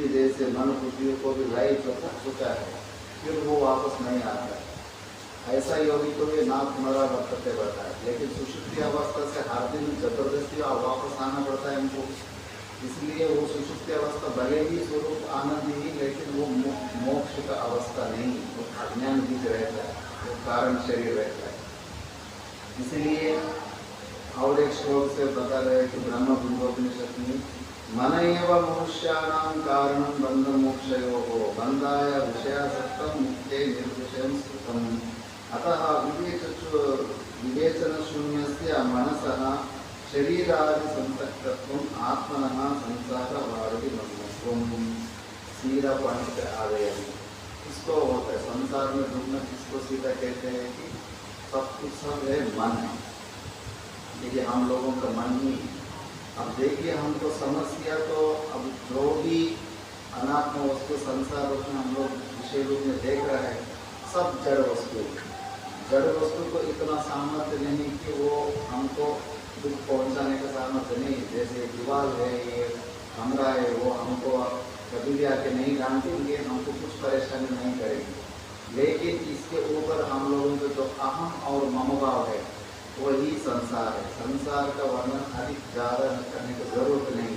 सुषुप्ति जैसे मन बुद्धि को भी लाई चुका है, फिर वो वापस नहीं आता है। ऐसा योगी को भी नाथ मरा वर्तते बढ़ता है, लेकिन सुषुप्ति अवस्था से हर दिन जबरदस्ती वापस आना पड़ता है हमको। इसलिए वो सुषुप्ति अवस्था भले ही स्वरूप आनंद ही, लेकिन वो मोक्ष का अवस्था नहीं, वो अज्ञान बीज रहता है, वो कारण शरीर रहता है। इसलिए और एक श्लोक से बता रहे कि ब्रह्म बुद्धोपनिषद में मन एवं मनुष्याणां कारणं बंध मोक्षयोः बंधाय विषयासक्तं मुक्ते निर्विषयं सुखम् अतः विवेचन शून्यस्य मनसः शरीरादि संसक्तत्वम् आत्मनः संसारवादि मग्नत्वम्। सीधा पॉइंट पे आ गए। इसको होता है संसार में डूबना, किसको सीधा कहते हैं कि सब कुछ सब है मन है। देखिए हम लोगों का मन ही, अब देखिए हमको समस्या तो अब जो भी अनात्म वस्तु संसार में हम लोग विषय रूप में देख रहे हैं, सब जड़ वस्तु। जड़ वस्तु को इतना सामर्थ्य नहीं कि वो हमको दुख पहुंचाने का सामर्थ्य नहीं। जैसे दीवार है, ये कमरा है, वो हमको कभी भी आके नहीं डांटेंगे, हमको कुछ परेशानी नहीं करेगी। लेकिन इसके ऊपर हम लोगों के जो अहम और मम भाव है, वही संसार है। संसार का वर्णन अधिक ज़्यादा करने की जरूरत नहीं।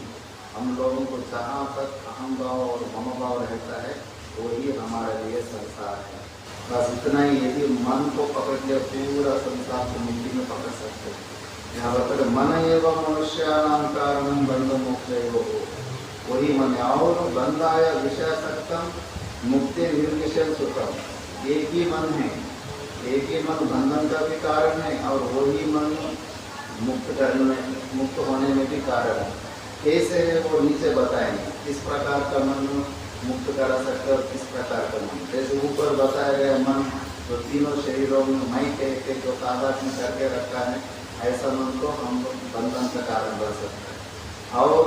हम लोगों को जहाँ तक अहम भाव और मम भाव रहता है, वही हमारे लिए संसार है। बस इतना ही। यदि मन को पकड़ लिया, पूरा संसार को मिट्टी में पकड़ सकते हैं। यहाँ पर मन एवं मनुष्याणां कारणं बंध मोक्षयोः, वही मन और बंधाय विषयासक्तं मुक्ते निर्विषयं सुखम्। एक ही मन है, एक ही मन बंधन का भी कारण है और वही मन मुक्त होने में भी कारण है। कैसे है वो नीचे बताएंगे, किस प्रकार का मन मुक्त करा सकते और किस प्रकार का मन। जैसे ऊपर बताया गया मन जो तीनों शरीरों में मैं कह के जो तादाद में करके रखा है, ऐसा मन को हम बंधन का कारण बन सकते हैं। और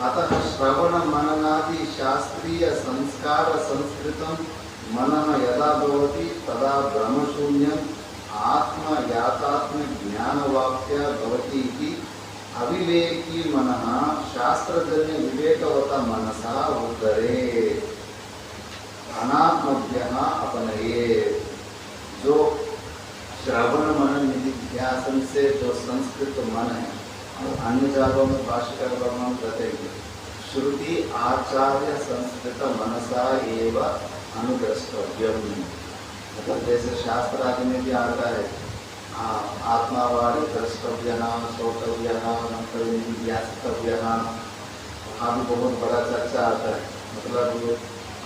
अतः श्रवण मननादि शास्त्रीय संस्कार संस्कृतम मनः यदा भवति तदा ब्रह्मशून्यम् आत्म यातात्म ज्ञानवाप्य भवति इति अविवेकी मनः शास्त्रजन्य विवेकवता मनसा उद्धरे अनात्मभ्यः अपनयेत्। जो श्रवण मनन निधिध्यासन से जो संस्कृत मन है, और अन्य जागों में भाष्यकर वर्णन करते हैं, श्रुति आचार्य संस्कृत मनसा एव अनुद्रष्टव्यम। मतलब जैसे शास्त्र आदि में भी आता है, आत्मावाणी द्रष्टव्य श्रोतव्य मंतव्य, वहाँ भी बहुत बड़ा चर्चा आता है। मतलब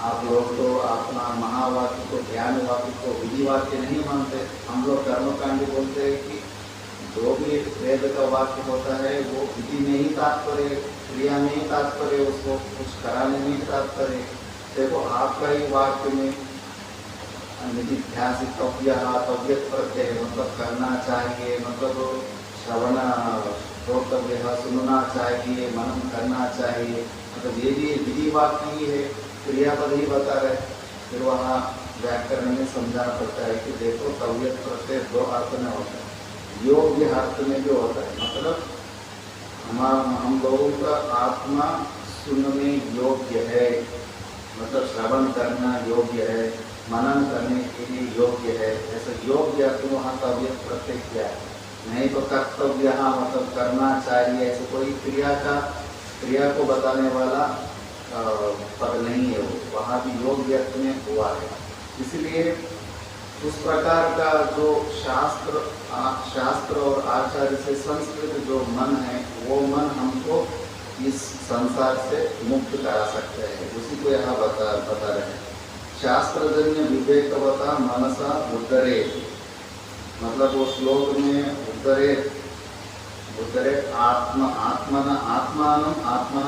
आप लोग तो अपना महावाक्य को ज्ञान वाक्य को विधि वाक्य नहीं मानते। हम लोग कर्मकांडी बोलते हैं कि जो भी वेद का वाक्य होता है वो विधि में ही तात्पर्य, क्रिया में ही तात्पर्य, उसको कुछ कराने में ही तात्पर्य। देखो आपका ही वाक्य में निधिध्यासितव्य तव्यत प्रत्यय है, मतलब करना चाहिए, मतलब श्रवण श्रोतव्य सुनना चाहिए, मनन करना चाहिए, मतलब ये भी विधि वाक्य ही है, क्रियापद ही बता रहे। फिर वहाँ व्याकरण में समझाना पड़ता है कि देखो तव्यत प्रत्यय दो अर्थ में होता है, योग्य अर्थ में भी होता है। मतलब हम लोगों का आत्मा सुनने योग्य है, मतलब श्रवण करना योग्य है, मनन करने के लिए योग्य है। ऐसा योग्य तो वहाँ तव्यत प्रत्यय क्या है, नहीं तो कर्तव्य मतलब करना चाहिए, ऐसे कोई क्रिया को बताने वाला पद नहीं है। वो वहाँ भी योग्य में हुआ है। इसलिए उस प्रकार का जो शास्त्र और आचार्य से संस्कृत जो मन है, वो मन हमको इस संसार से मुक्त करा सकते हैं। उसी को यहाँ बता रहे हैं। शास्त्रजन्य विवेकवता मनसा उद्धरे, मतलब वो श्लोक में उद्धरे आत्मना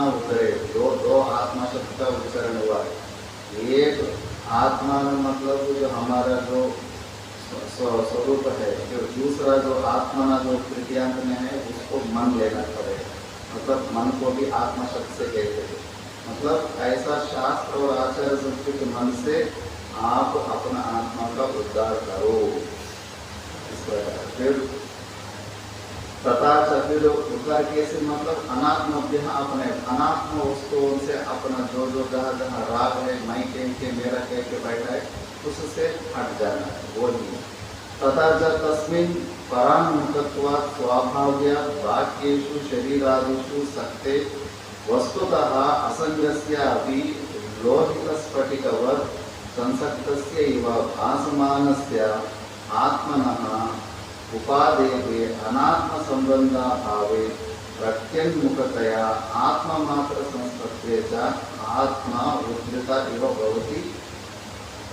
उद्धरे, दो आत्मा शब्द का उच्चारण हुआ है। एक आत्मान मतलब जो हमारा जो स्वरूप है, जो दूसरा जो आत्मना जो तृतीयांत में है, उसको मन लेना पड़ेगा। मतलब मन को भी आत्मा शब्द से कहते हैं। मतलब ऐसा शास्त्र और आचार्य संस्कृत मन से आप अपना आत्मा का उद्धार करो। इस प्रकार फिर तथा फिर उद्धार कैसे मतलब अनात्म अपने अनात्म वस्तुओं से अपना जो जहाँ जहाँ राग है, मैं कह के मेरा कह के बैठा है, उससे हट जाना है, वो नहीं। तथा च तस्मिन् परान्मुखत्वात् स्वाभाव्यात् वाक्येषु शरीरादिषु सक्ते वस्तुतः असंगस्य अपि लोहितस्फटिकवत् संसक्तस्य इव भासमानस्य आत्मनः उपादेवे अनात्म संबंधा भावे प्रत्यन्मुखतया आत्ममात्र संस्पत्ते च आत्मा उद्धृता इव भवति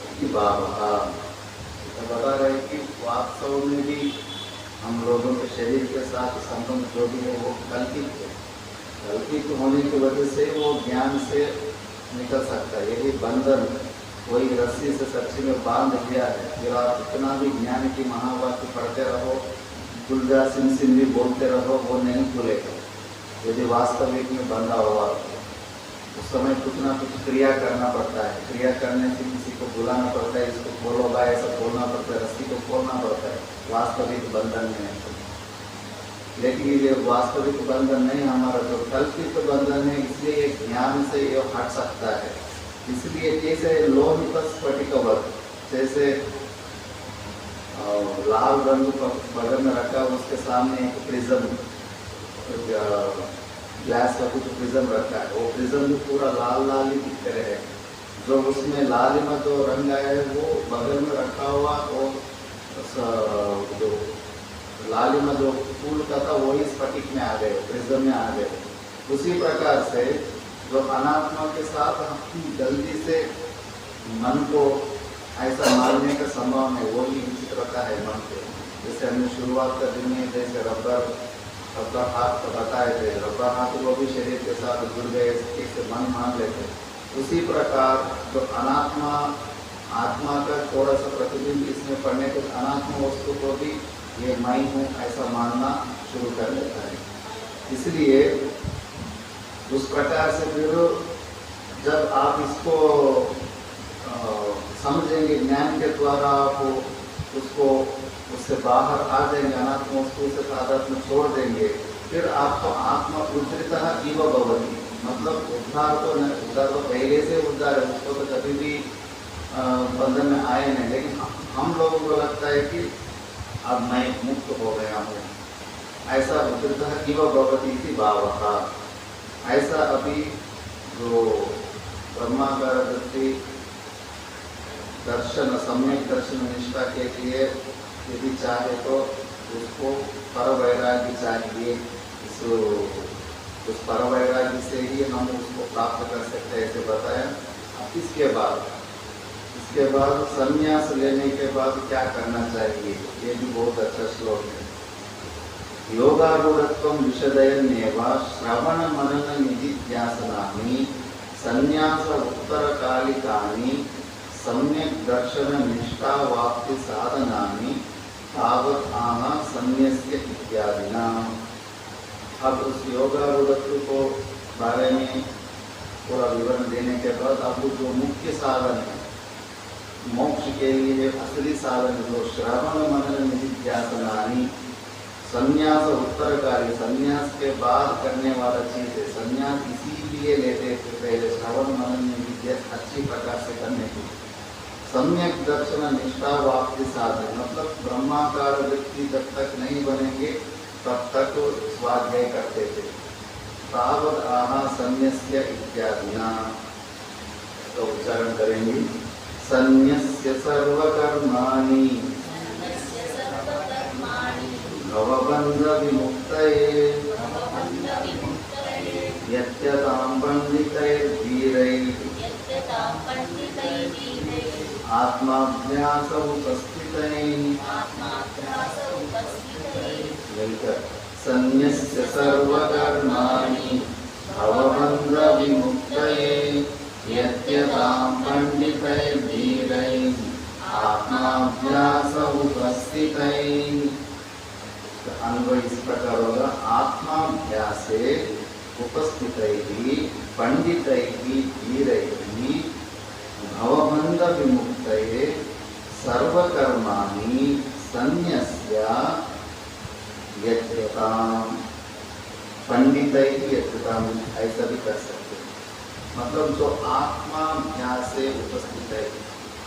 इति भावः। तो बता रहे कि वास्तव में भी हम लोगों के शरीर के साथ संबंध जो भी है वो कल्पित है। कल्पित होने की वजह से वो ज्ञान से निकल सकता है। यही बंधन कोई रस्सी से सच्ची में बांध दिया है, फिर आप इतना भी ज्ञान की महावाक्य पढ़ते रहो, गुलजा सिम भी बोलते रहो, वो नहीं खुलेगा। यदि वास्तविक में बंधा हुआ उस समय कुछ ना कुछ क्रिया करना पड़ता है। क्रिया करने से किसी को बुलाना पड़ता है, इसको बोलो भाई, ऐसा बोलना पड़ता है, रस्सी को खोलना पड़ता है। वास्तविक बंधन में है। लेकिन ये वास्तविक बंधन नहीं, हमारा जो कल्पित बंधन है, इसलिए ज्ञान से ये हट सकता है। इसलिए जैसे लोहित स्फटिकवत, जैसे लाल रंग बगल में रखा, उसके सामने एक प्रिज्म, ग्लास का कुछ प्रिज्म रखा है, वो प्रिज्म भी पूरा लाल लाल ही दिख रहे हैं। जो उसमें लाल में जो रंग आया है वो बगल में रखा हुआ, वो जो लाल में जो फूल का था वही स्फटिक में आ गए, प्रिज्म में आ गए। उसी प्रकार से जो अनात्मा के साथ हम जल्दी से मन को ऐसा मारने का संभव है, वो ही विचित्रता है मन के। जैसे हमने शुरुआत कर दी है, जैसे रबर हाथ तो बताए थे, रबर हाथ वो भी शरीर के साथ जुड़ गए, इससे मन मान लेते। उसी प्रकार जो अनात्मा आत्मा का थोड़ा सा प्रतिबिंब इसमें पड़ने के अनात्मा वस्तु को भी ये मैं हूँ ऐसा मानना शुरू कर लेता है। इसलिए उस प्रकार से फिर जब आप इसको समझेंगे, ज्ञान के द्वारा आप उसको उससे बाहर आ जाएंगे, अनात्म वस्तु से तादात्म्य छोड़ देंगे, फिर आपको आत्मा उद्धृता इव भवति, मतलब उद्धार तो पहले से उद्धार है, उसको तो कभी भी बंधन में आए नहीं। लेकिन हम लोगों को लगता है कि अब मैं मुक्त हो गया हूँ, ऐसा उद्धृता इव भवति इति भावः। ऐसा अभी जो ब्रह्माकार वृत्ति दर्शन, सम्यक दर्शन निष्ठा के लिए यदि चाहे तो उसको पर वैराग्य चाहिए। उस पर वैराग्य से ही हम उसको प्राप्त कर सकते हैं, ऐसे बताया। इसके बाद संन्यास लेने के बाद क्या करना चाहिए, ये भी बहुत अच्छा श्लोक है। योगारूढ़त्वं विशदयन्नेव श्रवण मनन निधिध्यासनानि संन्यास उत्तरकालिकानि सम्यक दर्शन निष्ठा वाप्ति साधनानि तावत् आह संन्यस्य इत्यादिना। अब उस योगारूढ़त्व को बारे में पूरा विवरण देने के बाद आपको जो मुख्य साधन है मोक्ष के लिए, असली साधन जो श्रवण मनन निधिध्यासनानि, संन्यास उत्तरकाली, संन्यास के बाद करने वाला चीज है। संन्यास इसीलिए लेते थे पहले, श्रवण मनन निधिध्यास अच्छी प्रकार से करने के। सम्यक दर्शन निष्ठा वाप्ति साधन, मतलब ब्रह्माकार व्यक्ति जब तक नहीं बनेंगे तब तक स्वाध्याय करते थे। तावत् आह संन्यस्य इत्यादिना, तो उच्चारण करेंगे। संन्यस्य सर्वकर्माणि भवबन्ध विमुक्तये यत्यतां पंडितैर्वीरैः आत्माभ्यास उपस्थितैः। संन्यस्य सर्वकर्माणि भवबन्ध विमुक्तये यत्यतां पंडितैर्वीरैः आत्माभ्यास उपस्थितैः। अन्वय इस प्रकार होगा। आत्माभ्यासे उपस्थितैः पंडितैः वीरैः भवबन्ध विमुक्तये सर्वकर्माणि संन्यस्य यज्ञताम, पंडित ही यज्ञताम, ऐसा भी कर सकते हैं। मतलब जो आत्मा ध्यान से उपस्थित है,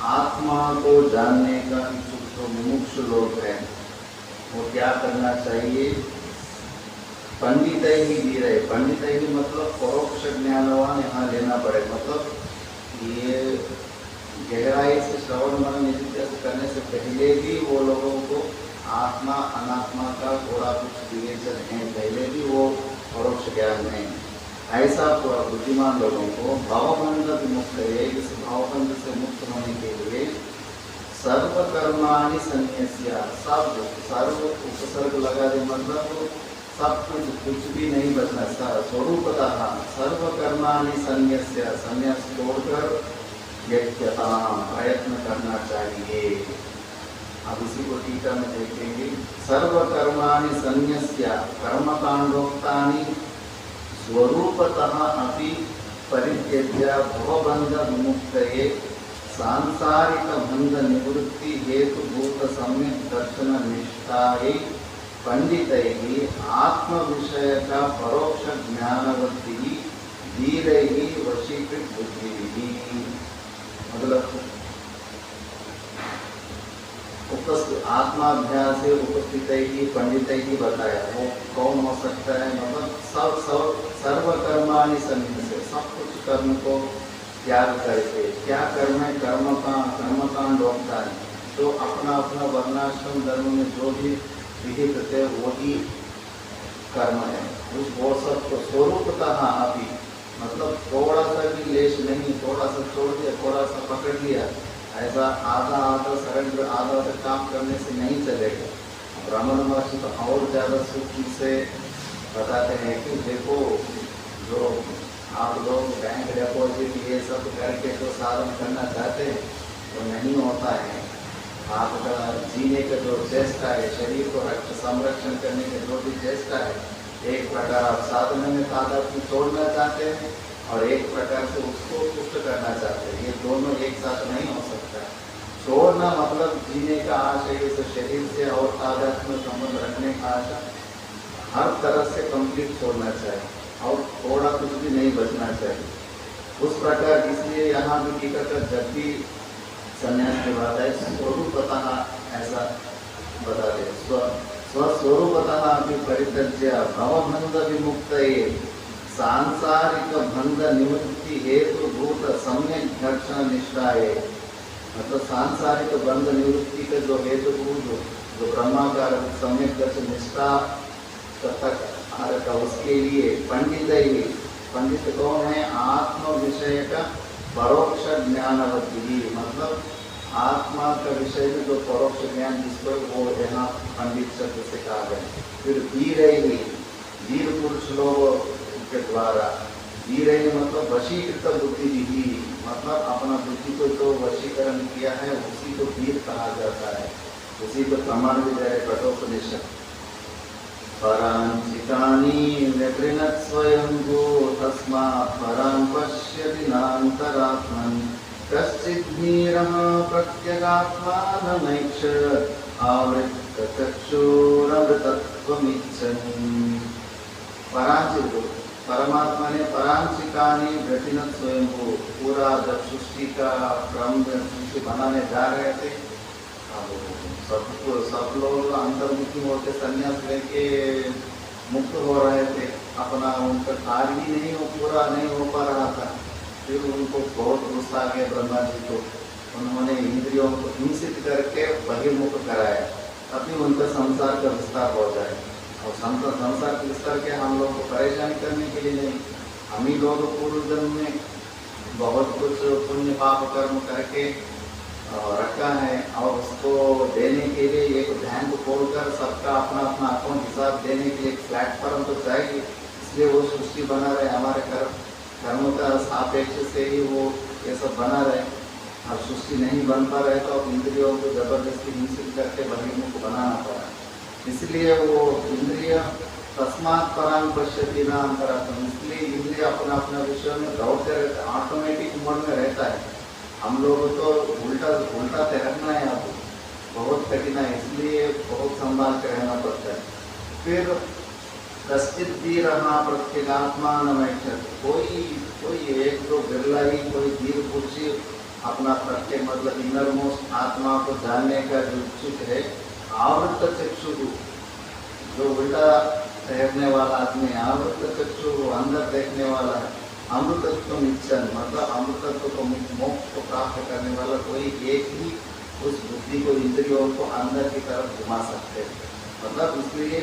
आत्मा को जानने का इच्छुक जो मुमुक्षु लोग हैं, वो क्या करना चाहिए? पंडित ही भी रहे। पंडित ही मतलब परोक्ष ज्ञानवान यहाँ लेना पड़े। मतलब ये गहराई से श्रवण मनन निधिध्यासन करने से पहले भी वो लोगों को आत्मा अनात्मा का थोड़ा कुछ विवेचन है, पहले भी वो परोक्ष ज्ञान है। ऐसा पूरा बुद्धिमान लोगों को भावबंध विमुक्त है। इस भावबंध से मुक्त होने के लिए सर्वकर्माणि संन्यस्य, सब सर्व उपसर्ग लगा दे, मतलब सब कुछ भी नहीं बचना। स्वरूपतः सर्वकर्माणि संन्यस्य, संन्यास छोड़कर यज्ञता प्रयत्न करना चाहिए। अब इसी को टीका में देखेंगे। सर्वकर्माणि संन्यस्य कर्मकांडोक्तानि स्वरूपतः अपि परित्यज्य भवबंध विमुक्तये सांसारिक बंध निवृत्ति हेतुभूत सम्यक दर्शन निष्ठायै पंडितैः आत्म विषय का परोक्ष ज्ञानवृत्ति धीरैः वशीकृत बुद्धिभिः। मतलब उपस्थित आत्माभ्यास से उपस्थित ही पंडित ही बताया। वो कौन हो सकता है? मतलब सर्वकर्माणि संन्यस्य, सब कुछ कर्म को त्याग करके। क्या कर्म है? कर्मकांड रोकता है। जो अपना अपना वर्णाश्रम धर्म में जो भी विहित थे वही कर्म है। उस वो सब को स्वरूपतः अभी, मतलब थोड़ा सा भी लेश नहीं, थोड़ा सा छोड़ दिया, थोड़ा सा पकड़ लिया, ऐसा आधा आधा सरेंडर आधा काम करने से नहीं चलेगा। ब्राह्मण महर्षि तो और ज़्यादा सूक्ष्म से बताते हैं कि देखो, जो आप लोग बैंक डिपॉजिट ये सब करके जो साधन करना चाहते हैं तो नहीं होता है। आपका जीने का जो चेष्टा है, शरीर को संरक्षण करने का जो भी चेष्टा है, एक प्रकार आप साधन में तादात्म्य छोड़ना चाहते हैं और एक प्रकार से उसको पुष्ट करना चाहते हैं। ये दोनों एक साथ नहीं हो सकता। छोड़ना मतलब जीने का आशय, इस शरीर से और तादात्म्य संबंध रखने का आशा हर तरह से कंप्लीट छोड़ना चाहिए और थोड़ा कुछ भी नहीं बचना चाहिए। उस प्रकार इसलिए यहाँ भी टीकाकर जब भी संन्यास की बात है स्वरूपतः ऐसा बता दे। स्वस्वरूपतः अभी परित्यज्य भवबंध विमुक्तये सांसारिक बंध निवृत्ति हेतुभूत सम्यक दर्शन निष्ठाये। मतलब सांसारिक बंध निवृत्ति के जो हेतुभूत जो ब्रह्माकार सम्यक दर्शन निष्ठा तक का, उसके लिए पंडित ही, पंडित कौन है? आत्म विषय का परोक्ष ज्ञानवती, मतलब आत्मा का विषय में जो परोक्ष ज्ञान जिसको वो यहाँ पंडित शब्द से कहा गया। फिर धीर ही, धीर पुरुष लोग के द्वारा, धीर ही मतलब वशीकृत बुद्धि भी, मतलब अपना बुद्धि को जो वशीकरण किया है उसी को धीर कहा जाता है। उसी को प्रमाण भी दे कठोपनिषद। परांचिकानि व्यकृणत् स्वयंभू तस्मात् परां पश्यति नान्तरात्मन् कश्चित् धीरः प्रत्यगात्मानमैक्षत आवृत्तचक्षुरमृतत्वमिच्छन्। परांचित परमात्मा ने परांचिकानि व्यकृणत् स्वयंभू, पूरा जब सृष्टि का क्रम सृष्टि बनाने जा रहे थे, सब लोग अंतर्मुखी होते संन्यास लेके मुक्त हो रहे थे। अपना उनका कार्य ही नहीं हो पूरा नहीं हो पा रहा था। फिर उनको बहुत गुस्सा आ गया ब्रह्मा जी को। उन्होंने इंद्रियों को हिंसित करके बहिर्मुख कराया, अभी उनका संसार का विस्तार हो जाए। और संसार के विस्तार के हम लोग को परेशान करने के लिए नहीं, हम ही लोग पूर्व जन्म में बहुत कुछ पुण्य पाप कर्म करके रखा है और उसको देने के लिए एक बैंक खोलकर सबका अपना अपना अकाउंट हिसाब देने के लिए एक प्लेटफॉर्म तो चाहिए। इसलिए वो सृष्टि बना रहे, हमारे कर्म का सापेक्ष से ही वो ये सब बना रहे। और सृष्टि नहीं बन पा रहे तो अब इंद्रियों को जबरदस्ती हिंसित करके बहिर्मुख बनाना पड़ा। इसलिए वो इंद्रिय तस्मात् परां पश्यति न अंतरात्मन्, इसलिए इंद्रिय अपना अपना विषय में दौड़ते रहते, ऑटोमेटिक मोड में रहता है। हम लोग तो उल्टा तैरना है, अब बहुत कठिन है, इसलिए बहुत संभाल कर रहना पड़ता है। फिर कश्चित धीरः प्रत्यगात्मानमैक्षत, कोई एक दो बिरला ही कोई धीर पुरुषी अपना प्रत्येक मतलब इनर मोस्ट आत्मा को जानने का जो इच्छुक है, आवृत्त चक्षु, जो उल्टा ठहरने वाला आदमी, आवृत्त चक्षु अंदर देखने वाला है, अमृतत्व निश्चन मतलब अमृतत्व को मोक्ष को प्राप्त करने वाला कोई एक ही उस बुद्धि को इंद्रियों को अंदर की तरफ घुमा सकते हैं। मतलब इसलिए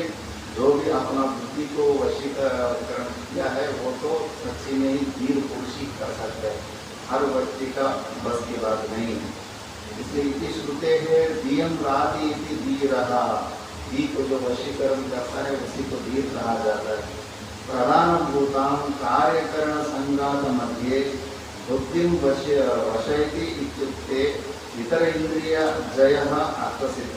जो भी अपना बुद्धि को वशीकरण किया है वो तो सच्ची में ही धीर पुरुष ही कर सकते हैं, हर व्यक्ति का बस की बात नहीं है। इसलिए इति श्रुते है धीयम राधि इति धीरः, धी को जो वशीकरण करता है उसी को धीर कहा जाता है। प्रधान भूताम कार्यकरण संघात मध्ये बुद्धिम वशयति इत्युक्ते इतर इंद्रिय जय अर्थसिद्ध।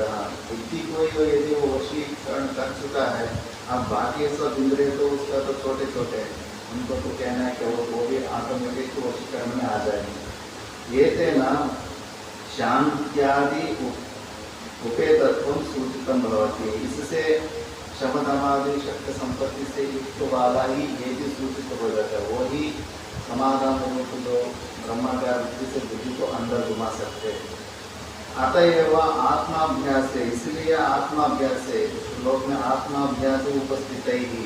बुद्धि को यदि वो वशीकरण कर चुका है, अब बाकी सब इंद्रिय तो उसका तो छोटे छोटे हैं, उनको तो कहना है कि वो भी ऑटोमेटिक वशीकरण में आ जाएंगे। ये तेना शांत्यादि उपेतत्व सूचितम भवति, इससे शमदमादि शक्ति संपत्ति से युक्त वाला ही ये भी सूचित हो जाता है, वो ही समाधान रूप जो ब्रह्माकार वृत्ति से बुद्धि को अंदर घुमा सकते हैं। अतएव आत्माभ्यास से, इसलिए आत्माभ्यास से श्लोक में आत्माभ्यास उपस्थित ही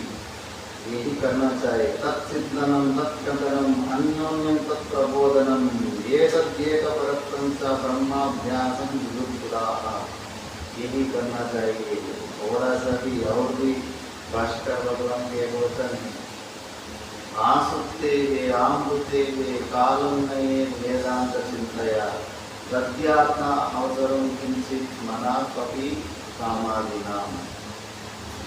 यही करना चाहिए। तत्सिद्धनम तत्कथनम अन्योन्यम तत्प्रबोधनम ये सद्येक परत्रं च ब्रह्माभ्यासम विदुर्बुधाः, यही करना चाहिए। थोड़ा सा भी और भी भाष्कर भगवान के वचन है, आसुप्ते आमृते कालं नये वेदांत चिंतया प्रत्यात्मा अवसरम किंचित मना कपि कामादीनाम।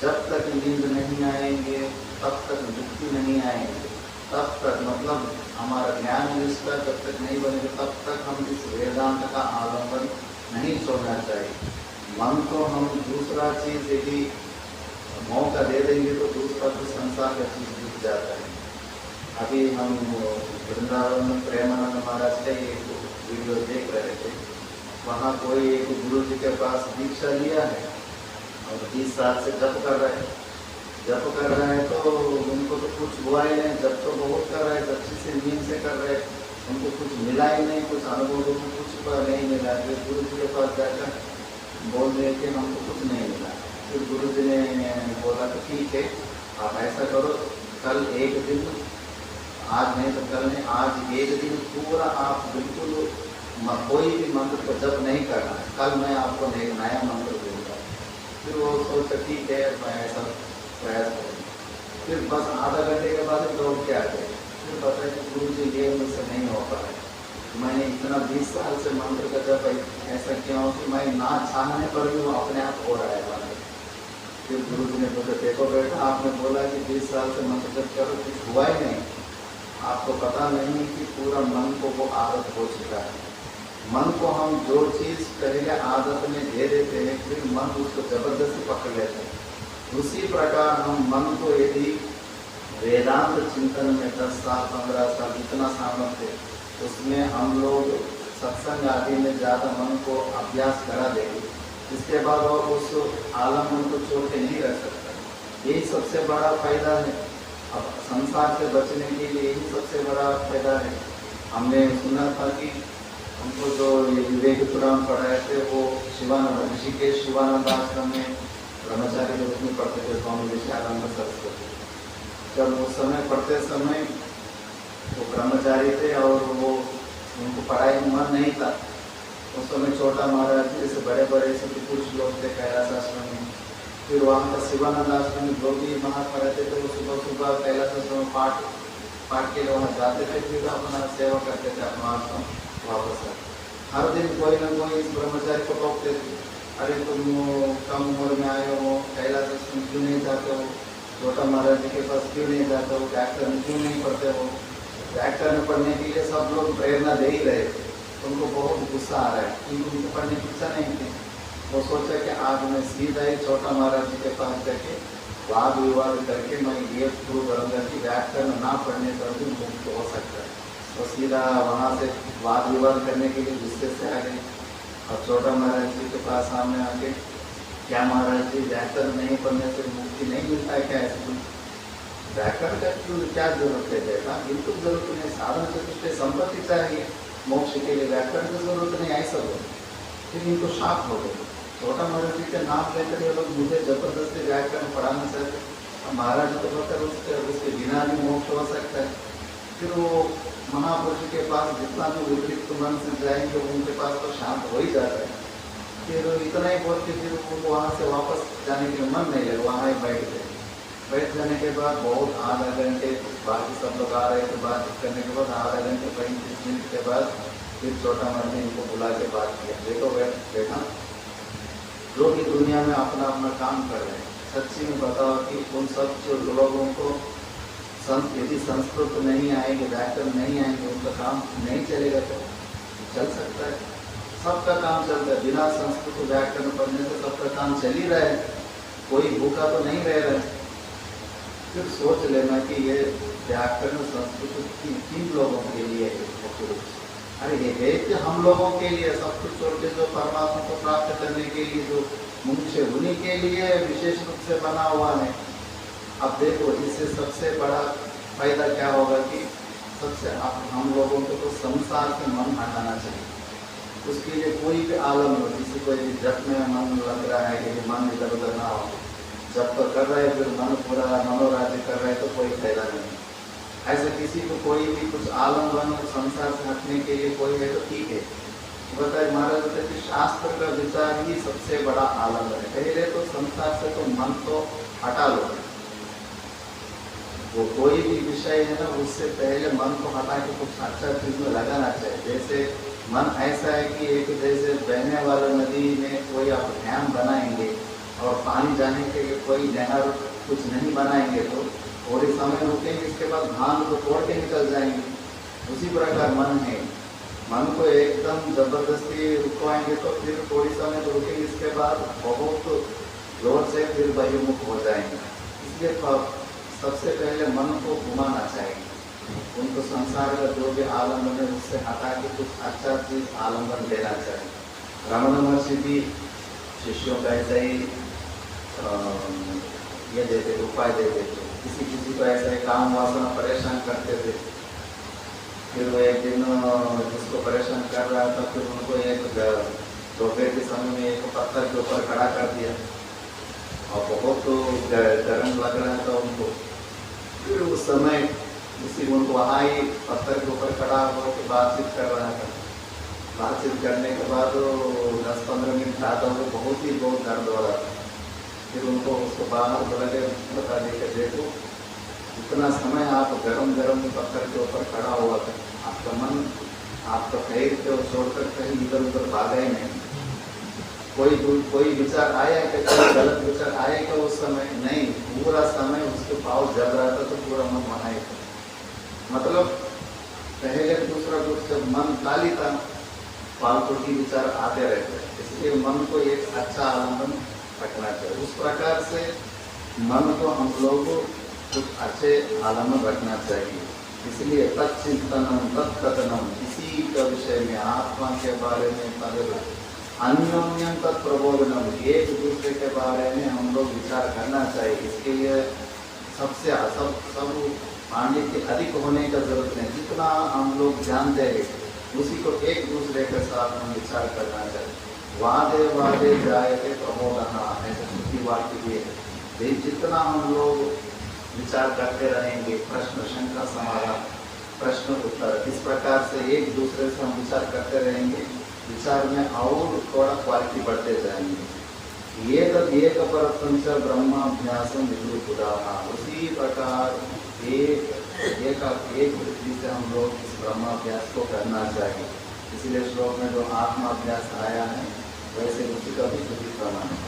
जब तक नींद नहीं आएंगे तब तक मुक्ति नहीं आएंगे, तब तक मतलब हमारा ज्ञान निष्ठा जब तक नहीं बनेगा तब तक हम इस वेदांत का आलंबन नहीं छोड़ना चाहिए। मन को हम दूसरा चीज यदि मौका दे देंगे तो दूसरा तो संसार का चीज जुट जाता है। अभी हम वृंदावन में प्रेमानंद महाराज का एक वीडियो देख रहे थे, वहाँ कोई एक गुरु जी के पास दीक्षा लिया है और 20 साल से जप कर रहे हैं। जप कर रहे हैं तो उनको तो कुछ हुआ ही नहीं, जब तो बहुत कर रहे हैं, अच्छी से नींद से कर रहे हैं, उनको कुछ मिला ही नहीं, कुछ अनुभव को कुछ नहीं मिला। फिर गुरु जी के पास जाकर बोल रहे कि हमको कुछ नहीं मिला। फिर गुरु जी ने बोला तो ठीक है, आप ऐसा करो, कल एक दिन, आज नहीं तो कल नहीं, आज एक दिन पूरा आप बिल्कुल कोई भी मंत्र को जप नहीं करना है, कल मैं आपको एक नया मंत्र दूंगा। फिर वो सोचा ठीक है, मैं ऐसा प्रयास करूँगा। फिर बस आधा घंटे के बाद दौड़ के आ गए, फिर बताया कि गुरु जी ये मुझसे नहीं हो पा रहा है, मैंने इतना 20 साल से मंत्र का जप ऐसा किया हूँ कि मैं ना चाहने पर भी वो अपने आप हो रहा है मंत्र। फिर गुरु जी ने बोला देखो बेटा, आपने बोला कि 20 साल से मंत्र जप करो, कुछ हुआ ही नहीं, आपको पता नहीं कि पूरा मन को वो आदत हो चुका है। मन को हम जो चीज़ पहले आदत में दे देते हैं फिर मन उसको जबरदस्ती पकड़ लेते हैं। उसी प्रकार हम मन को यदि वेदांत चिंतन में 10 साल 15 साल इतना सामर्थ्य, उसमें हम लोग सत्संग आदि में ज़्यादा मन को अभ्यास करा देंगे, इसके बाद और उस आलम्बन को छोड़ के नहीं रह सकता। यही सबसे बड़ा फायदा है। अब संसार से बचने के लिए यही सबसे बड़ा फायदा है। हमने सुना था कि हमको जो विवेक पुराण पढ़ाए थे वो शिवानंद ऋषिकेश शिवानंद आश्रम में ब्रह्मचारी रूप में पढ़ते थे स्वामी विवेकानंद सरस्वती। जब उस समय पढ़ते समय वो ब्रह्मचारी थे और वो उनको पढ़ाई में मन नहीं था। उस समय छोटा महाराज जैसे बड़े बड़े से कुछ लोग थे कैलाश आश्रम में। फिर वहाँ का शिवानंद आश्रम में जो भी महात्मा रहते थे वो सुबह सुबह कैलाश आश्रम में पाठ के लिए वहाँ जाते थे, फिर अपना सेवा करते थे, अपना आश्रम वापस आते। हर दिन कोई ना कोई इस ब्रह्मचारी को टोकते थे, अरे तुम कम उम्र में आए हो, कैलाश आश्रम क्यों नहीं जाते हो, छोटा महाराज जी के पास क्यों नहीं जाते हो, डॉक्टर में क्यों नहीं पढ़ते हो। डॉक्टर में पढ़ने के लिए सब लोग प्रेरणा दे ही रहे थे, उनको बहुत गुस्सा आ रहा है क्योंकि उनको पढ़ने की इच्छा नहीं थी। वो सोचा कि आज मैं सीधा ही छोटा महाराज जी के पास जाके वाद विवाद करके मैं ये प्रूव करूँगा कि व्याकरण ना पढ़ने पर भी मुक्त हो सकता है। तो सीधा वहाँ से वाद विवाद करने के लिए गुस्से से आ गए और छोटा महाराज जी के पास सामने आके क्या महाराज जी व्याकरण नहीं पढ़ने से मुक्ति नहीं मिलता है क्या? ऐसे व्याकरण का क्या जरूरत है? देखा बिल्कुल जरूरत नहीं। साधन चतुष्टय संपत्ति चाहिए मोक्ष के लिए, व्याकरण की जरूरत नहीं। ऐसा बोले फिर इनको शाप हो गए। छोटा महाराज जी के नाम लेकर ये लोग मुझे जबरदस्ती व्याकरण पढ़ाना चाहते। महाराज तो कहकर उसके बिना भी मोक्ष हो सकता है। फिर वो महापुरुष के पास जितना भी विपरीत मन से जाएंगे उनके पास तो शांत हो ही जाता है। फिर इतना ही बोल के फिर उनको वहाँ से वापस जाने के लिए मन नहीं लगे, वहाँ ही बैठ गए। बैठ जाने के बाद बहुत आधा घंटे बाकी सब लोग आ रहे थे, बात करने के बाद आधा घंटे 35 मिनट के बाद फिर छोटा महाराज ने इनको बुला के बात किया। देखो बेटा, जो भी दुनिया में अपना अपना काम कर रहे हैं, सच्ची में बताओ कि उन सब जो लोगों को यदि संस्कृत नहीं आएंगे, व्याकरण नहीं आएंगे, उनका काम नहीं चलेगा तो चल सकता है? सबका काम चलता है। बिना संस्कृत व्याकरण पढ़ने से सबका काम चल ही रहा है, कोई भूखा तो नहीं रह रहा है। फिर सोच लेना कि ये व्याकरण संस्कृत किन लोगों के लिए है मुख्य रूप से? अरे ये है कि हम लोगों के लिए, सब कुछ छोड़ के जो परमात्मा को प्राप्त करने के लिए जो मुख्य उन्हीं के लिए विशेष रूप से बना हुआ है। अब देखो इससे सबसे बड़ा फायदा क्या होगा कि सबसे हम लोगों को तो संसार से मन हटाना चाहिए। उसके लिए कोई भी आलम हो, किसी को यदि जप में मन लग रहा है कि मन इधर उधर ना हो, जब तो कर रहे फिर मन पूरा मनोराज्य कर रहे तो कोई फायदा नहीं। ऐसे किसी को कोई भी कुछ आलम बनो संसार से हटने के लिए कोई है तो ठीक है। बताए महाराज होते कि शास्त्र का विचार ही सबसे बड़ा आलम है। पहले तो संसार से तो मन तो हटा लो, वो कोई भी विषय है ना, उससे पहले मन को हटा के कुछ अच्छा चीज में लगाना चाहिए। जैसे मन ऐसा है कि एक जैसे बहने वाला नदी में कोई आप डैम बनाएंगे और पानी जाने के लिए कोई नहर कुछ नहीं बनाएंगे तो थोड़े समय रुकेंगे, इसके बाद धान को तोड़ के निकल जाएंगे। उसी प्रकार मन है, मन को एकदम जबरदस्ती रुकवाएंगे तो फिर थोड़ी समय तो रुकेंगे, इसके बाद बहुत जोर से फिर बहिर्मुख हो जाएंगे। इसलिए सबसे पहले मन को घुमाना चाहिए, उनको संसार का जो भी आलम्बन है उससे हटा के कुछ अच्छा चीज आलम्बन देना चाहिए। रमण महर्षि भी शिष्यों का ऐसा ही ये देते, उपाय देते थे। किसी को ऐसा ही काम वासना परेशान करते थे। फिर वो एक दिन जिसको परेशान कर रहा था, फिर उनको एक दोपहर के समय में एक पत्थर के ऊपर खड़ा कर दिया और बहुत तो गर्म लग रहा था उनको। फिर उस समय उसी उनको वहाँ ही पत्थर के ऊपर खड़ा होकर बातचीत कर रहा था। बातचीत करने के बाद 10-15 मिनट आता वो बहुत दर्द हो रहा था। फिर उनको उसको बाहर बुला के बता देकर देखो इतना समय आप गरम पत्थर के ऊपर खड़ा हुआ था, आपका मन आपका पैर को छोड़कर कहीं इधर उधर भागा ही नहीं। कोई विचार आया कि कोई गलत विचार आया क्या उस समय? नहीं, पूरा समय उसके भाव जल रहा था तो पूरा मन वहाँ ही था। मतलब पहले दूसरा कुछ जब मन खाली था फालतू की विचार आते रहते, इसलिए मन को एक अच्छा आलम्बन रखना चाहिए। उस प्रकार से मन को हम लोग कुछ अच्छे आलम्बन रखना चाहिए। इसलिए तत्चिंतनम तत्कथनम, इसी का विषय में आत्मा के बारे में अन्योन्यम तत्प्रबोधनम, एक दूसरे के बारे में हम लोग विचार करना चाहिए। इसके लिए सबसे सब पांडित्य अधिक होने का जरूरत नहीं, जितना हम लोग जानते हैं उसी को एक दूसरे के साथ हम विचार करना चाहिए। वादे वादे जायते प्रमोदः, ऐसे श्रुति वाक्य भी है। जितना हम लोग विचार करते रहेंगे, प्रश्न शंका समाधान प्रश्न उत्तर, इस प्रकार से एक दूसरे से हम विचार करते रहेंगे, विचार में और थोड़ा क्वालिटी बढ़ते जाएंगे। ये तब एक परपंच ब्रह्माभ्यासम विद्युतुदाह, उसी प्रकार एक वृत्ति से हम लोग इस ब्रह्माभ्यास को करना चाहिए। इसलिए श्लोक में जो आत्माभ्यास आया है वैसे उसी का भी श्रुति प्रमाण है।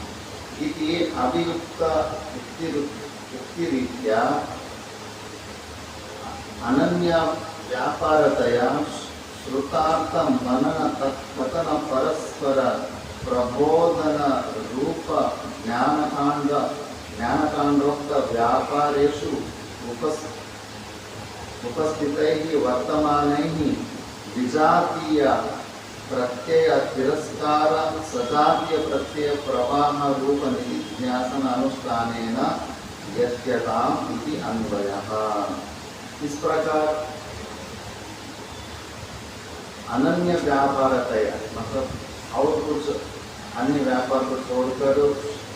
ये अभियुक्त युक्ति रीत्या अनन्य व्यापारतया श्रुतार्थम मनन तत्कथन परस्पर प्रबोधन रूप ज्ञानकांडोक्त व्यापारेषु उपस्थितैः वर्तमानैः विजातीय प्रत्यय तिरस्कार सजातीय प्रत्यय प्रवाह रूप निधिध्यासन अनुष्ठानेन यत्यताम् इति अन्वयः। इस प्रकार अनन्य व्यापारतया मतलब और कुछ अन्य व्यापार को छोड़कर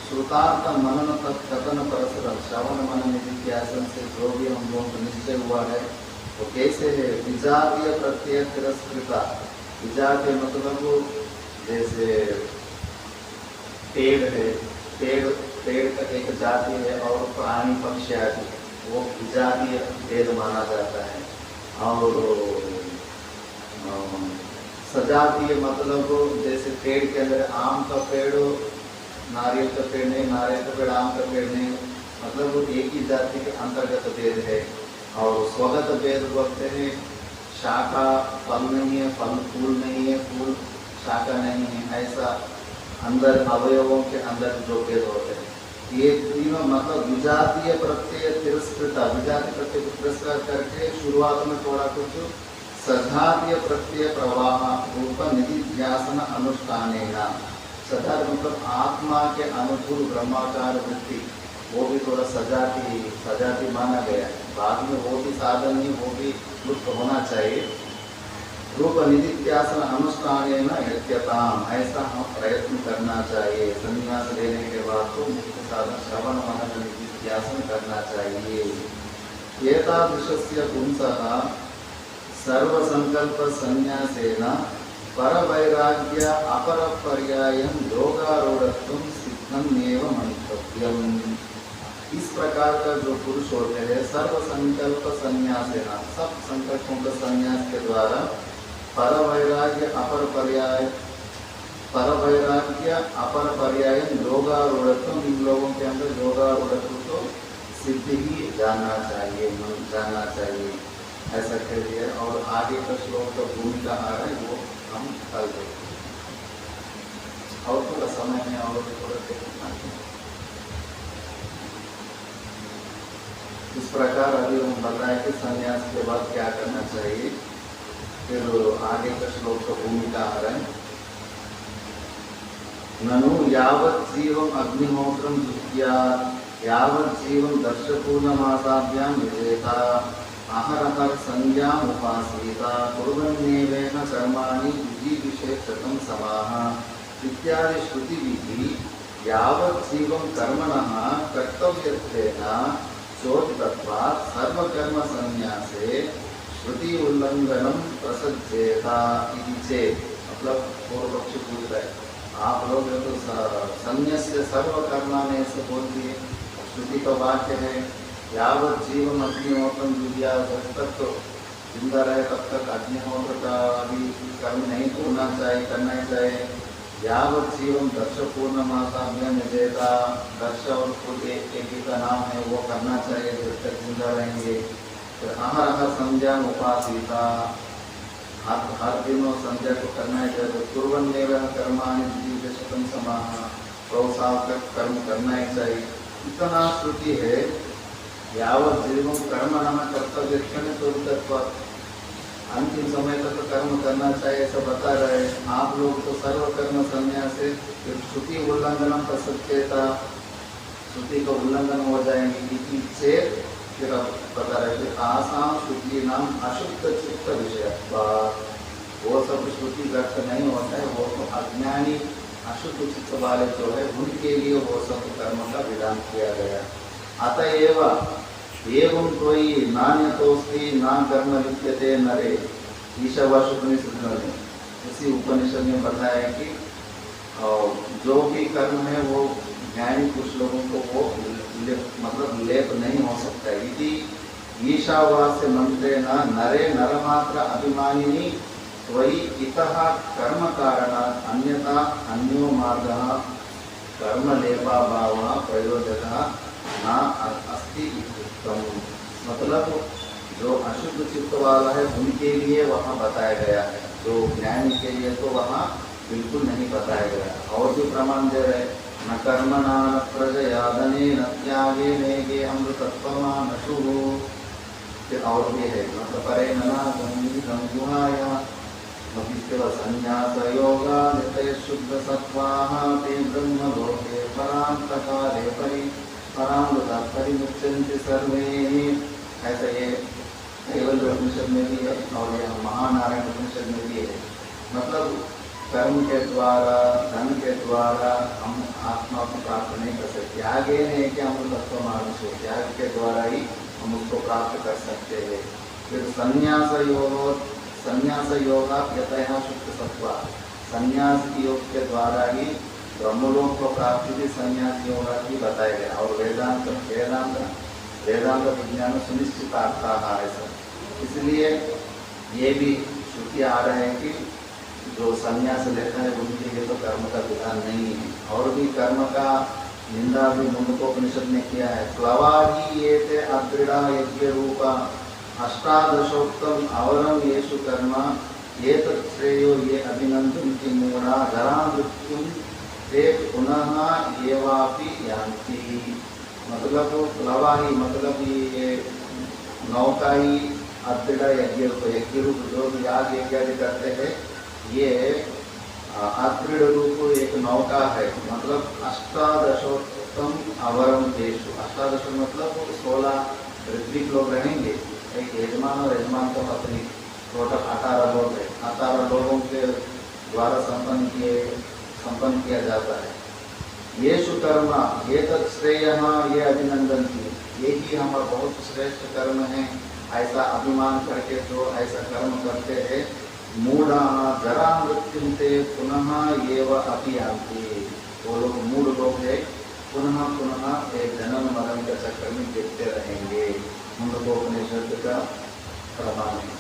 श्रुतार्थ मनन कथन परस्पर श्रवण मनन निधिध्यासन से जो भी हम लोगों को निश्चय हुआ है वो कैसे है। विजातीय प्रत्यय तिरस्कृता, विजातीय मतलब जैसे पेड़ है, पेड़ का एक जाति है और प्राणी पक्षी आदि वो विजातीय भेद माना जाता है। और सजातीय मतलब जैसे पेड़ के अंदर आम का पेड़ नारियल का पेड़ नहीं, नारियल का पेड़ आम का पेड़ नहीं, मतलब वो एक ही जाति के अंतर्गत भेद है। और स्वगत भेद बोलते हैं, शाखा फल नहीं है, फल फूल नहीं है, फूल शाखा नहीं है, ऐसा अंदर अवयवों के अंदर जो भेद होते हैं। ये तीनों मतलब विजातीय प्रत्यय तिरस्कृता, विजातीय प्रत्यय को तिरस्कार करके शुरुआत में थोड़ा कुछ सजातीय प्रत्यय प्रवाह रूप निधिध्यासन अनुष्ठानेन, सजातीय मतलब आत्मा के अनुकूल ब्रह्माकार वृत्ति, वो भी थोड़ा सजाती माना गया है। बाद में वो भी साधन ही वो भी लुप्त होना चाहिए। रूप निधिध्यासन अनुष्ठानेन यत्यताम्, ऐसा हम प्रयत्न करना चाहिए। संन्यास लेने के बाद तो मुख्य साधन श्रवण मनन निधिध्यासन करना चाहिए। एतादृशस्य पुंसः सर्वसंकल्प संन्यासेन परवैराग्य अपरपर्यायं योगारूढत्वं सिद्धमेव मंतव्यम्। इस प्रकार का जो पुरुष होते हैं सर्व संकल्प संन्यासेन, सब संकल्पों का संन्यास के द्वारा परवैराग्य अपर पर्याय योगारूढ़त्व, इन लोगों के अंदर योगारूढ़त्व तो सिद्धि ही जानना चाहिए, ऐसा कह दिया। और आगे का श्लोक का भूमिका आ रहा है वो हम कल देखेंगे। और थोड़ा समय में और थोड़ा देखना। इस प्रकार अभी हम बताएं कि संन्यास के बाद क्या करना चाहिए। फिर आगे का श्लोक का भूमिका आ रहा है। ननु यावत् जीवम् अग्निहोत्रं जुह्यात् यावत् जीवं दर्शपूर्णमासाभ्यां विजेता अहरहर संज्ञाम् उपासीता कुर्वन्नेवेन कर्माणि विधिविशेषतं समाः इत्यादि श्रुतिभिः यावत् जीवं कर्मणः कर्तव्यत्वेन चोदितत्वात् सर्वकर्म संन्यासे श्रुति उल्लंघनम प्रसज्जेता इति चेत्, मतलब पूर्व पक्ष पूछ रहे आप लोग तो संन्यास्य सर्वकर्माने से बोलती है, श्रुति का वाक्य है यावत् जीवम अग्निहोत्रं जुह्यात्, जब तक तो जिंदा रहे तब तक अग्निहोत्र का भी कर्म नहीं करना चाहिए। यावत् जीवम दर्श पूर्णमासाभ्यां विजेता, दर्श और खुद एक ही का नाम है वो करना चाहिए जब तक जिंदा रहेंगे। फिर अहरहर संज्ञा उपासीता, हर दिन संज्ञा को करना है चाहिए। कुर्वन्नेवेन कर्माणि विधिविशेषतं समाः, 100 साल तक कर्म करना ही चाहिए। इतना श्रुति है। यावत् जीवं कर्मणः कर्तव्यत्वेन चोदितत्वात्, अंतिम समय तक तो कर्म करना चाहिए ऐसा बता रहे। आप लोग तो सर्वकर्म संन्यास से श्रुति उल्लंघनम प्रसज्जेता, श्रुति का उल्लंघन हो जाएंगे। फिर बता रहे थे आसाम श्रुति नाम अशुद्ध चित्त विषय, वो सब श्रुति व्यक्त नहीं होता है, वो तो अज्ञानी अशुद्ध चित्त वाले जो है उनके लिए वो सब कर्म का विधान किया गया। अतएव एवं कोई नान्यतोस्ति ना कर्म लिप्यते नरे, ईशावास्योपनिषद में इसी उपनिषद में बताया कि जो भी कर्म है वो ज्ञानी कुछ लोगों को वो मतलब लेप नहीं हो सकता। यदि ईशावास्य मंत्रेण नरे नरमात्र अभिमानिनी त्वयि इतः कर्म कारणात् अन्यथा अन्यो मार्गः कर्म लेपाभावः प्रयोजकः न अस्ति इत्युक्तम्। मतलब जो अशुद्ध चित्त वाला है उनके लिए वहाँ बताया गया है, जो ज्ञानी के लिए तो वहाँ बिल्कुल नहीं बताया गया। और भी प्रमाण दे रहे न कर्मणा न प्रजया धनेन त्यागे नेगे अमृतत्वमा नशुः। फिर और भी है मतलब परे नना गंगुहाया संन्यासयोगा नितय शुद्ध सत्वाः ते ब्रह्मलोके परान्तकाले परिमुच्यन्ते सर्वे। ऐसा ये कैवल्य उपनिषद में भी है और यह महानारायण उपनिषद में भी है। मतलब कर्म के द्वारा धन के द्वारा हम आत्मा को प्राप्त नहीं कर सकते। त्याग ये नहीं कि हम तत्व मानुष हो, त्याग के द्वारा ही हम उसको प्राप्त कर सकते हैं। फिर संन्यास योगा यतः शुद्ध सत्व, संन्यास योग के द्वारा ही ब्रह्मलोक को प्राप्ति भी संन्यास योगा की बताया गया। और वेदांत विज्ञान सुनिश्चित आता है सब। इसलिए ये भी श्रुति आ रहा है कि जो संन्यास लेता है उनके लिए तो कर्म का विधान नहीं है। और भी कर्म का निंदा भी मुंडकोपनिषद ने किया है। प्लवाही ये थे अदृढ़ यज्ञ रूपा अष्टादशोक्तम अवरम येषु कर्म ये तत्श्रेयो ये अभिनंदन्ति मूढ़ा जरा मृत्युम ते पुनः एवापि यान्ति। मतलब प्लवाही मतलब ये नौका ही अदृढ़ यज्ञ रूप जो याग यज्ञ करते हैं ये अदृढ़ रूप एक नौका है। मतलब अष्टादशोत्तम अवरम देशु, अष्टादश मतलब 16 ऋत्विक लोग रहेंगे, एक यजमान और यजमान का पत्नी, टोटल 18 लोग है। 18 लोगों के द्वारा संपन्न किया जाता है। ये सुकर्म ये तत्श्रेय ये अभिनंदन की, ये ही हमारा बहुत श्रेष्ठ कर्म है। ऐसा अभिमान करके जो ऐसा कर्म करते हैं मूढ़ा जरा मृत्युंते पुनः एव अपि यान्ति। वो लोग मूढ़ लोग है, पुनः एक जन्म मरण के चक्कर में गिरते रहेंगे। मुंडकोपनिषद का प्रमाण है।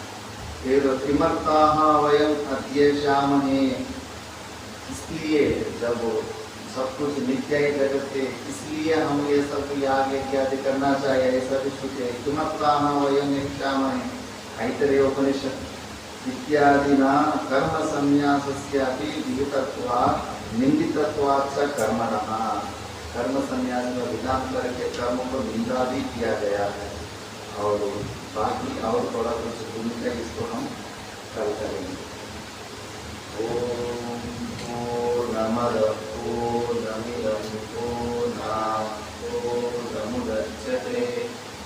फिर किमर्थाः वयम् अध्येष्यामहे, इसलिए जब सब कुछ मिथ्या ही जगत है इसलिए हम ये सब याग इत्यादि करना चाहिए, ऐसा भी श्रुति है। किमर्थाः वयम् इच्छामहे ऐतरेयोपनिषद इत्यादिना कर्म संन्यासस्यापि विहितत्वात् निंदितत्वात् च कर्मणः। कर्म संन्यास में विधान करके कर्म को निंदा भी किया गया है। और बाकी और थोड़ा कुछ भूमिका इसको हम कल करेंगे। ओम पूर्णमद पूर्णमिदं पूर्णात् पूर्णमुदच्यते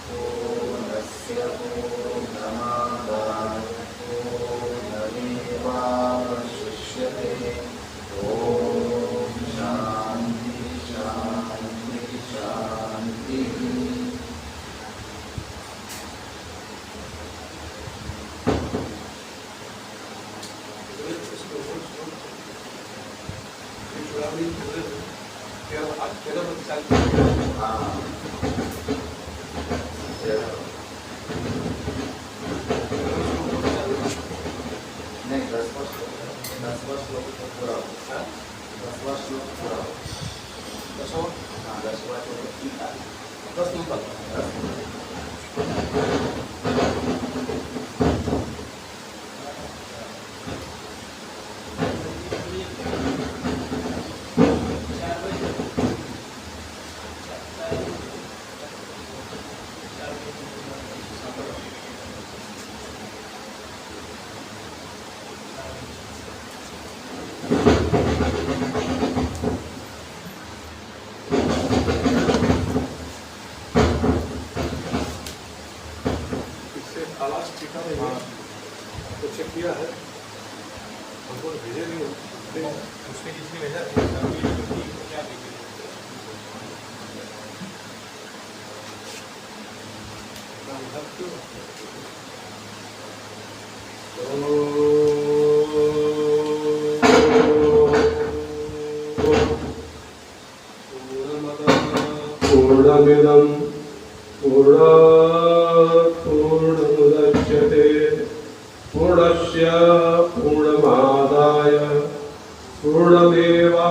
पूर्णस्य पूर्णमादाय पूर्णमेवावशिष्यते। ओम शांति शांति शांति। नहीं 10 वर्ष लोग पूरा 10 वर्ष लोग पूरा 10 वर्ष तो चेक किया है, हमको भेजे नहीं उसने किसने भेजा क्या पूर्णमिदं पूर्णात् पूर्णमुदच्यते पूर्णस्य पूर्णमादाय पूर्णमेवा